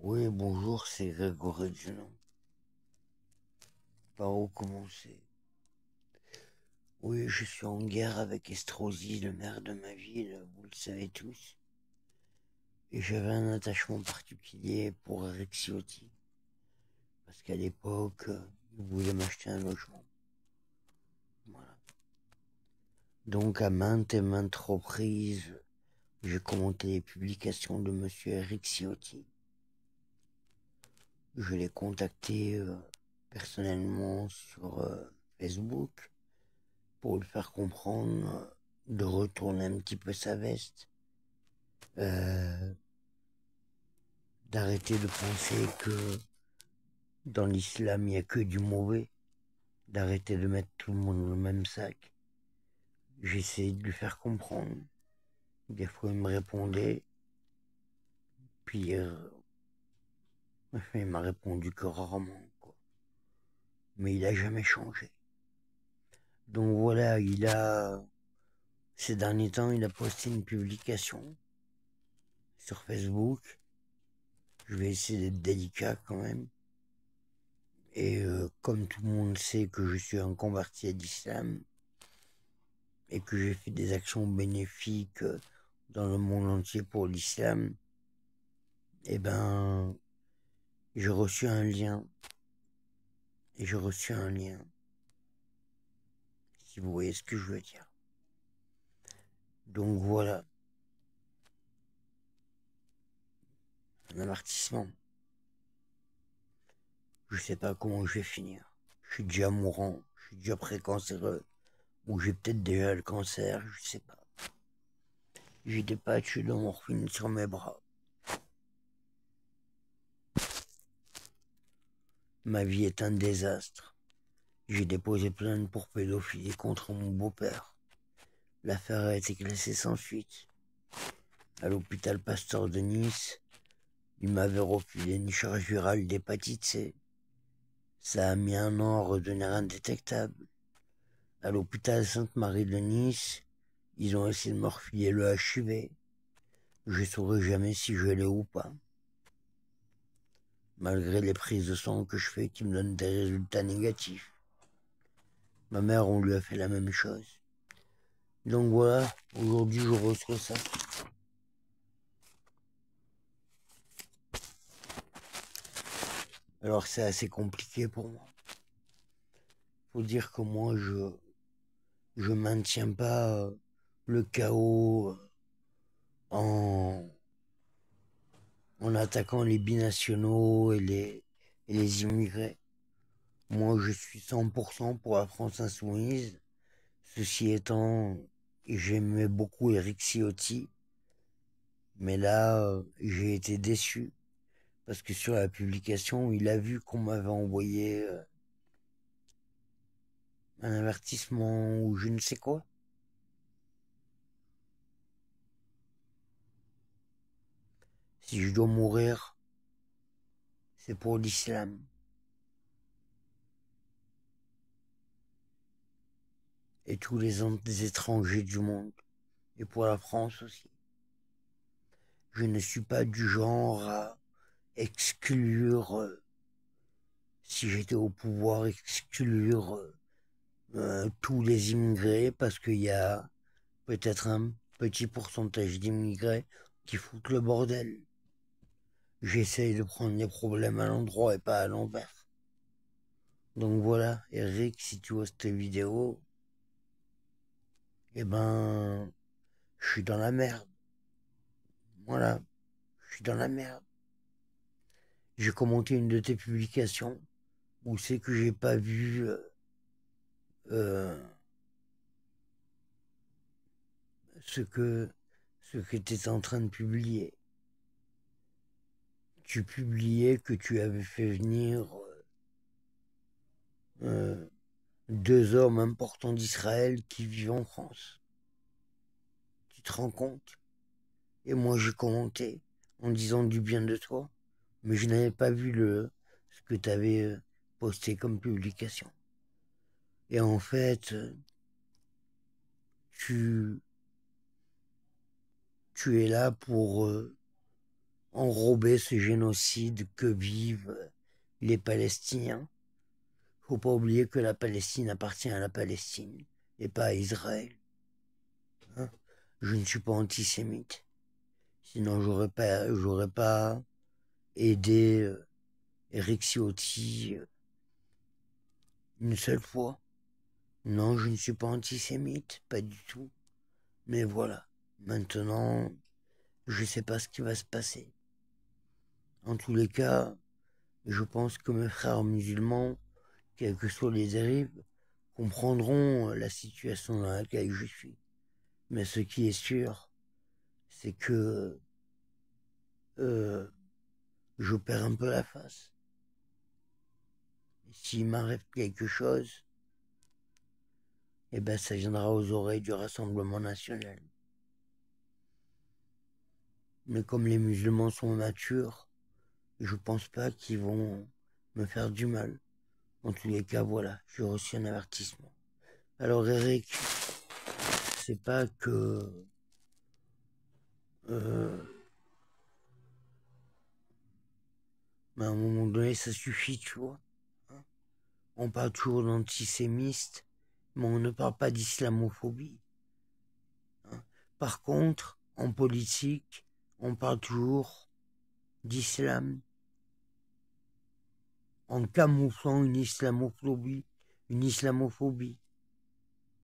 Oui, bonjour, c'est Grégory Dunant. Par où commencer? Oui, je suis en guerre avec Estrosi, le maire de ma ville, vous le savez tous. Et j'avais un attachement particulier pour Eric Ciotti. Parce qu'à l'époque, il voulait m'acheter un logement. Voilà. Donc, à maintes et maintes reprises, j'ai commenté les publications de monsieur Eric Ciotti. Je l'ai contacté personnellement sur Facebook pour lui faire comprendre de retourner un petit peu sa veste, euh, d'arrêter de penser que dans l'islam il n'y a que du mauvais, d'arrêter de mettre tout le monde dans le même sac. J'essayais de lui faire comprendre. Des fois il me répondait, puis il m'a répondu que rarement, quoi. Mais il a jamais changé. Donc voilà, ces derniers temps, il a posté une publication sur Facebook. Je vais essayer d'être délicat quand même. Et comme tout le monde sait que je suis un converti à l'islam et que j'ai fait des actions bénéfiques dans le monde entier pour l'islam, eh ben, j'ai reçu un lien. Et j'ai reçu un lien, si vous voyez ce que je veux dire. Donc voilà, un avertissement. Je sais pas comment je vais finir. Je suis déjà mourant, je suis déjà précancéreux, ou j'ai peut-être déjà le cancer, je sais pas. J'ai des patchs de morphine sur mes bras. Ma vie est un désastre. J'ai déposé plainte pour pédophilie contre mon beau-père. L'affaire a été classée sans suite. À l'hôpital Pasteur de Nice, il m'avait refilé une charge virale d'hépatite C. Ça a mis un an à redevenir indétectable. À l'hôpital Sainte-Marie de Nice, ils ont essayé de me refiler le HIV. Je saurais jamais si je l'ai ou pas. Malgré les prises de sang que je fais qui me donnent des résultats négatifs. Ma mère, on lui a fait la même chose. Donc voilà, aujourd'hui je reçois ça. Alors c'est assez compliqué pour moi. Faut dire que moi je maintiens pas le chaos en, en attaquant les binationaux et les immigrés. Moi je suis 100% pour la France insoumise. Ceci étant, j'aimais beaucoup Eric Ciotti, mais là j'ai été déçu parce que sur la publication il a vu qu'on m'avait envoyé un avertissement ou je ne sais quoi. Si je dois mourir, c'est pour l'islam. Et tous les étrangers du monde. Et pour la France aussi. Je ne suis pas du genre à exclure, si j'étais au pouvoir, exclure tous les immigrés parce qu'il y a peut-être un petit pourcentage d'immigrés qui foutent le bordel. J'essaye de prendre les problèmes à l'endroit et pas à l'envers. Donc voilà, Eric, si tu vois cette vidéo, eh ben, je suis dans la merde. Voilà, je suis dans la merde. J'ai commenté une de tes publications où c'est que j'ai pas vu euh, ce que tu étais en train de publier. Tu publiais que tu avais fait venir euh, deux hommes importants d'Israël qui vivent en France. Tu te rends compte? Et moi j'ai commenté en disant du bien de toi, mais je n'avais pas vu ce que tu avais posté comme publication. Et en fait, tu, tu es là pour enrober ce génocide que vivent les Palestiniens. Faut pas oublier que la Palestine appartient à la Palestine et pas à Israël. Hein, je ne suis pas antisémite. Sinon, j'aurais pas aidé Eric Ciotti une seule fois. Non, je ne suis pas antisémite, pas du tout. Mais voilà, maintenant, je ne sais pas ce qui va se passer. En tous les cas, je pense que mes frères musulmans, quelles que soient les dérives, comprendront la situation dans laquelle je suis. Mais ce qui est sûr, c'est que je perds un peu la face. Et s'il m'arrive quelque chose, eh ben ça viendra aux oreilles du Rassemblement national. Mais comme les musulmans sont matures, je pense pas qu'ils vont me faire du mal. En tous les cas, voilà, j'ai reçu un avertissement. Alors Eric, c'est pas que mais à un moment donné, ça suffit, tu vois. Hein, on parle toujours d'antisémiste, mais on ne parle pas d'islamophobie. Hein. Par contre, en politique, on parle toujours d'islam en camouflant une islamophobie.